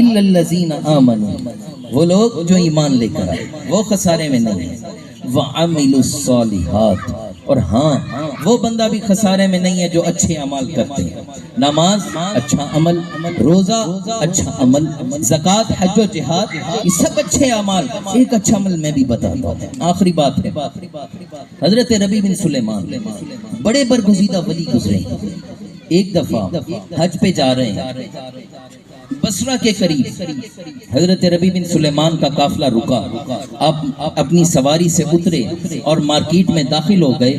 الا الذین آمنوا، وہ لوگ جو ایمان لے کر آئے وہ خسارے میں نہیں ہیں، وعملوا الصالحات، اور ہاں وہ بندہ بھی خسارے میں نہیں ہے جو اچھے اعمال کرتے ہیں، نماز اچھا عمل، روزہ اچھا عمل، زکوٰۃ، حج و جہاد، یہ سب اچھے اعمال۔ ایک اچھا عمل میں بھی بتاتا ہوں، آخری بات ہے، حضرت ربیع بن سلیمان بڑے برگزیدہ ولی گزرے ہیں۔ ایک دفعہ حج پہ جا رہے ہیں، بصرہ کے قریب حضرت ربیع بن سلیمان کا قافلہ رکا، آپ اپنی سواری سے اترے اور مارکیٹ میں داخل ہو گئے۔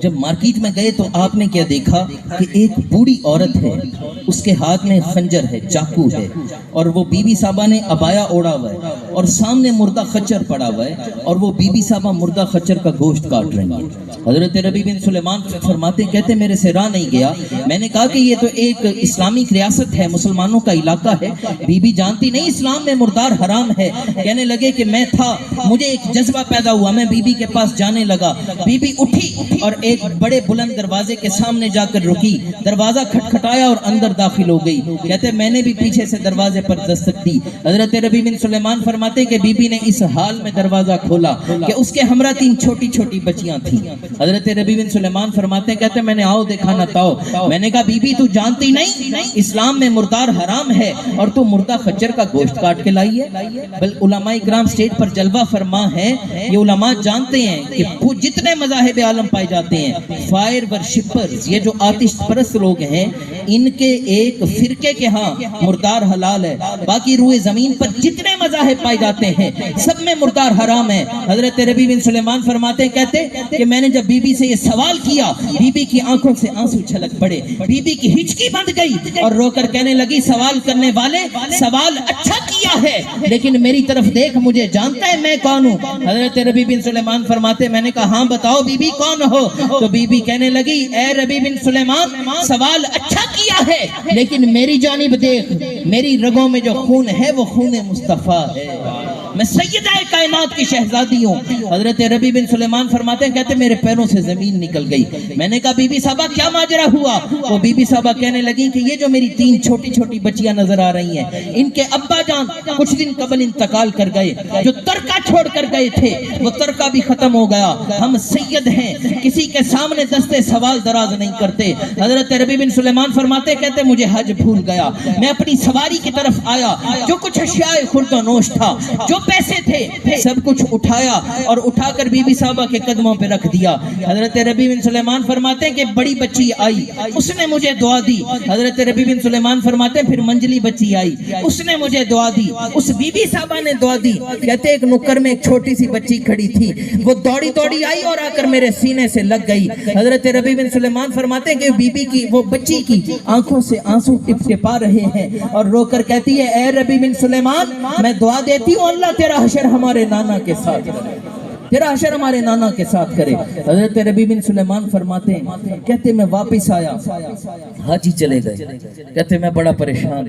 جب مارکیٹ میں گئے تو آپ نے کیا دیکھا کہ ایک بوڑھی عورت ہے، اس کے ہاتھ میں خنجر ہے، چاقو ہے، اور وہ بی بی صاحبہ نے عبایا اوڑا ہوا ہے، اور سامنے مردہ خچر پڑا ہوا ہے، اور وہ بی بی صاحبہ مردہ خچر کا گوشت کاٹ رہی ہیں۔ حضرت ربیع بن سلیمان فرماتے کہتے میرے سے راہ نہیں گیا، میں نے کہا کہ یہ تو ایک اسلامک ریاست ہے، مسلمانوں کا علاقہ ہے، بی بی جانتی نہیں اسلام میں مردار حرام ہے۔ کہنے لگے کہ میں تھا، مجھے ایک جذبہ پیدا ہوا، میں بی بی کے پاس جانے لگا، بی بی اٹھی اور ایک بڑے بلند دروازے کے سامنے جا کر رکی، دروازہ کھٹکھٹایا اور اندر داخل ہو گئی۔ کہتے میں نے بھی پیچھے سے دروازے پر دستک دی۔ حضرت ربیع بن سلیمان فرماتے کہ بی بی نے اس حال میں دروازہ کھولا کہ اس کے ہمراہ 3 چھوٹی چھوٹی بچیاں تھیں۔ حضرت ربیع بن سلیمان فرماتے کہتے میں نے آؤ دیکھا نہ تاؤ، میں نے کہا بی بی تو جانتی نہیں اسلام میں مردار حرام ہے اور تو مردہ خچر کا گوشت کاٹ کے لائی ہے۔ بل علماء اکرام سٹیج پر جلوہ فرما ہے، یہ علماء جانتے ہیں کہ جتنے مذاہب عالم پائے جاتے ہیں، فائر ورشپرز، یہ جو آتش پرست لوگ ہیں، ان کے ایک فرقے کے ہاں مردار حلال ہے، باقی روئے زمین پر جتنے مذاہب پائے جاتے ہیں سب میں مردار حرام ہے۔ حضرت ربیع بن سلیمان فرماتے کہتے کہ میں نے جب بی بی سے یہ سوال کیا، بی بی کی آنکھوں سے آنسو چھلک پڑے، بی بی کی ہچکی بند گئی اور رو کر کہنے لگی سوال کرنے والے سوال اچھا کیا ہے، لیکن میری طرف دیکھ، مجھے جانتا ہے میں کون ہوں؟ حضرت ربیع بن سلیمان فرماتے میں نے کہا ہاں بتاؤ بی بی کون ہو؟ تو بی بی کہنے لگی اے ربیع بن سلیمان سوال اچھا کیا ہے، لیکن میری جانب دیکھ، میری رگوں میں جو خون ہے وہ خون مصطفیٰ ہے، میں سیدہ کائنات کی شہزادی ہوں۔ حضرت ربیع بن سلیمان فرماتے ہیں کہتے میرے پیروں سے زمین نکل گئی۔ میں نے کہا بی بی صاحبہ کیا ماجرا ہوا؟ وہ بی بی صاحبہ کہنے لگی کہ یہ جو میری 3 چھوٹی چھوٹی بچیاں نظر آ رہی ہیں، ان کے ابا جان کچھ دن قبل انتقال کر گئے، جو ترکہ چھوڑ کر گئے تھے وہ ترکہ بھی ختم ہو گیا، ہم سید ہیں، کسی کے سامنے دستے سوال دراز نہیں کرتے۔ حضرت ربیع بن سلیمان فرماتے کہتے مجھے حج بھول گیا، میں اپنی سواری کی طرف آیا، جو کچھ اشیاء خورد و نوش تھا، جو پیسے تھے، سب کچھ اٹھایا اور اٹھا کر بی بی صاحبہ کے قدموں پہ رکھ دیا۔ حضرت ربیع بن سلیمان فرماتے ہیں کہ بڑی بچی آئی، اس نے مجھے دعا دی۔ حضرت ربیع بن سلیمان فرماتے ہیں پھر منجلی بچی آئی، اس نے مجھے دعا دی، اس بی بی صاحبہ نے دعا دی۔ کہتے ایک نکر میں ایک چھوٹی سی بچی کھڑی تھی، وہ دوڑی دوڑی آئی اور آ کر میرے سینے سے لگ گئی۔ حضرت ربیع بن سلیمان فرماتے ہیں کہ بی بی کی، وہ بچی کی آنکھوں سے آنسو ٹپ ٹپا رہے ہیں اور رو کر کہتی ہے اے ربیع بن سلیمان میں دعا دیتی ہوں اللہ تیرا حشر ہمارے نانا کے ساتھ کرے، تیرا حشر ہمارے نانا کے ساتھ کرے۔ حضرت ربیع بن سلیمان فرماتے ہیں کہتے میں واپس آیا، حاجی چلے گئے، کہتے میں بڑا پریشان،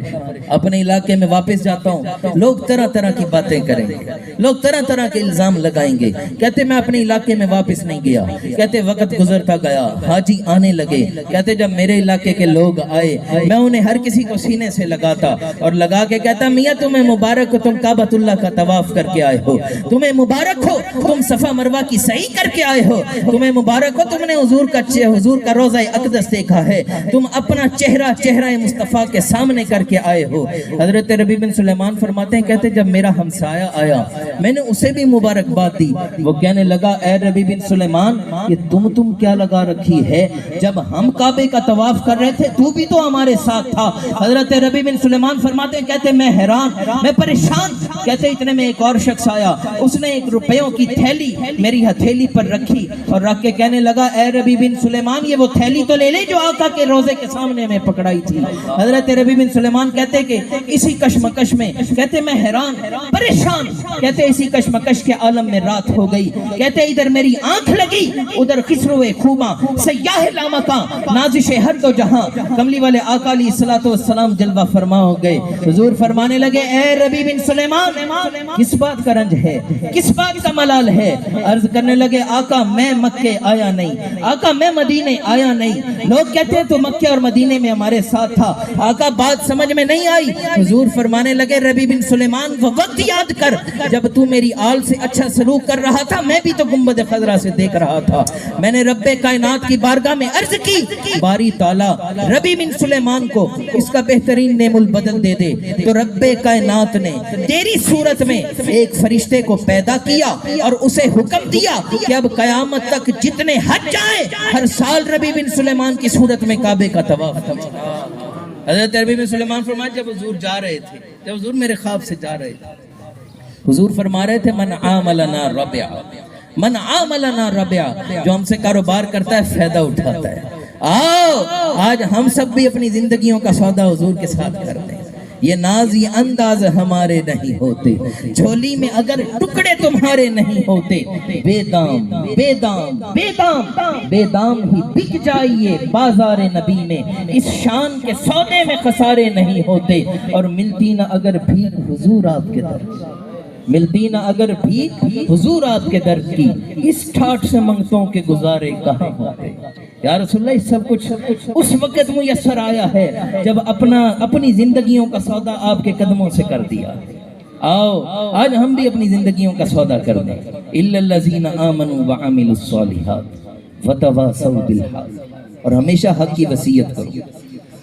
اپنے علاقے میں واپس جاتا ہوں، لوگ طرح طرح کی باتیں کریں گے، لوگ طرح طرح کے الزام لگائیں گے۔ کہتے میں اپنے علاقے میں واپس نہیں گیا، کہتے وقت گزرتا گیا، حاجی آنے لگے، کہتے جب میرے علاقے کے لوگ آئے میں انہیں ہر کسی کو سینے سے لگاتا اور لگا کے کہتا میاں تمہیں مبارک ہو، تم کعبۃ اللہ کا طواف کر کے آئے ہو، تمہیں مبارک ہو، تم صفا مروہ کی سعی کر کے آئے ہو، تمہیں مبارک ہو، تم نے حضور کا روضہ اقدس دیکھا ہے، تم اپنا چہرہ مصطفیٰ کے سامنے کر کے آئے ہو۔ حضرت ربیع بن سلیمان فرماتے ہیں کہتے جب میرا ہمسایہ آیا میں نے اسے بھی مبارکباد دی، وہ کہنے لگا اے ربیع بن سلیمان یہ تم کیا لگا رکھی ہے، جب ہم کعبے کا طواف کر رہے تھے تو بھی تو ہمارے ساتھ تھا۔ حضرت ربیع بن سلیمان فرماتے ہیں کہتے میں حیران، میں پریشان، کہتے اتنے میں ایک اور شخص آیا، اس نے 1 روپیوں کی تھیلی میری ہتھیلی پر رکھی اور رکھ کے کہنے لگا اے ربیع بن سلیمان یہ وہ تھیلی تو لے لے جو آقا کے روزے کے سامنے میں پکڑائی تھی۔ حضرت ربیع بن سلیمان کہتے کہ اسی کشمکش میں، کہتے میں حیران پریشان، کہتے اسی کشمکش کے عالم میں رات ہو گئی، کہتے ادھر میری آنکھ لگی، ادھر خسرو خوباں سیاہ لامکاں نازش ہر دو جہاں، کملی والے آقا علیہ الصلوۃ والسلام جلوہ فرما ہو گئے۔ حضور فرمانے لگے اے ربیع بن سلیمان کس بات کا رنج ہے، کس بات کا ملال ہے، ہے. عرض کرنے لگے آقا میں مکے آیا نہیں, آقا میں مدینے آیا نہیں. لوگ کہتے ہیں تو مکے اور مدینے میں ہمارے ساتھ تھا. آقا بات سمجھ میں نہیں آئی. حضور فرمانے لگے ربی بن سلیمان وہ وقت یاد کر جب تو میری آل سے اچھا سلوک کر رہا تھا, میں بھی تو گنبد خضرا سے دیکھ رہا تھا. میں نے رب کائنات کی بارگاہ میں عرض کی باری تعالیٰ ربی بن سلیمان کو اس کا بہترین نعم البدل دے دے. تو رب کائنات نے تیری صورت میں ایک فرشتے کو پیدا کیا اور اسے حکم دیا کہ اب قیامت تک جتنے حج جائیں ہر سال ربی بن سلیمان کی صورت میں کعبے کا طواف کریں. حضرت ربی بن سلیمان فرمایا جب حضور جا رہے تھے, جب حضور میرے خواب سے جا رہے تھے, حضور فرما رہے تھے من عاملنا ربع, من عاملنا ربع, جو ہم سے کاروبار کرتا ہے فائدہ اٹھاتا ہے. آؤ آج ہم سب بھی اپنی زندگیوں کا سودا حضور کے ساتھ کرتے ہیں. یہ ناز یہ انداز ہمارے نہیں ہوتے, جھولی میں اگر ٹکڑے تمہارے نہیں ہوتے, بے دام بے دام بے دام بے دام ہی بک جائیے بازار نبی میں, اس شان کے سودے میں خسارے نہیں ہوتے. اور ملتی نہ اگر بھیک حضور آپ کے در, ملتی نہ اگر بھیک حضور آپ کے در کی, اس ٹھاٹ سے منگتوں کے گزارے کہاں ہوتے. یا رسول اللہ سب کچھ اس وقت میسر آیا ہے جب اپنی زندگیوں کا سودا آپ کے قدموں سے کر دیا. آؤ آج ہم بھی اپنی زندگیوں کا سودا کر دیں. الا الذین آمنوا وعملوا الصالحات وتواصوا بالحق, اور ہمیشہ حق کی وصیت کرو,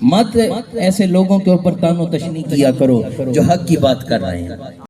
مت ایسے لوگوں کے اوپر تان و تشنیع کیا کرو جو حق کی بات کر رہے ہیں.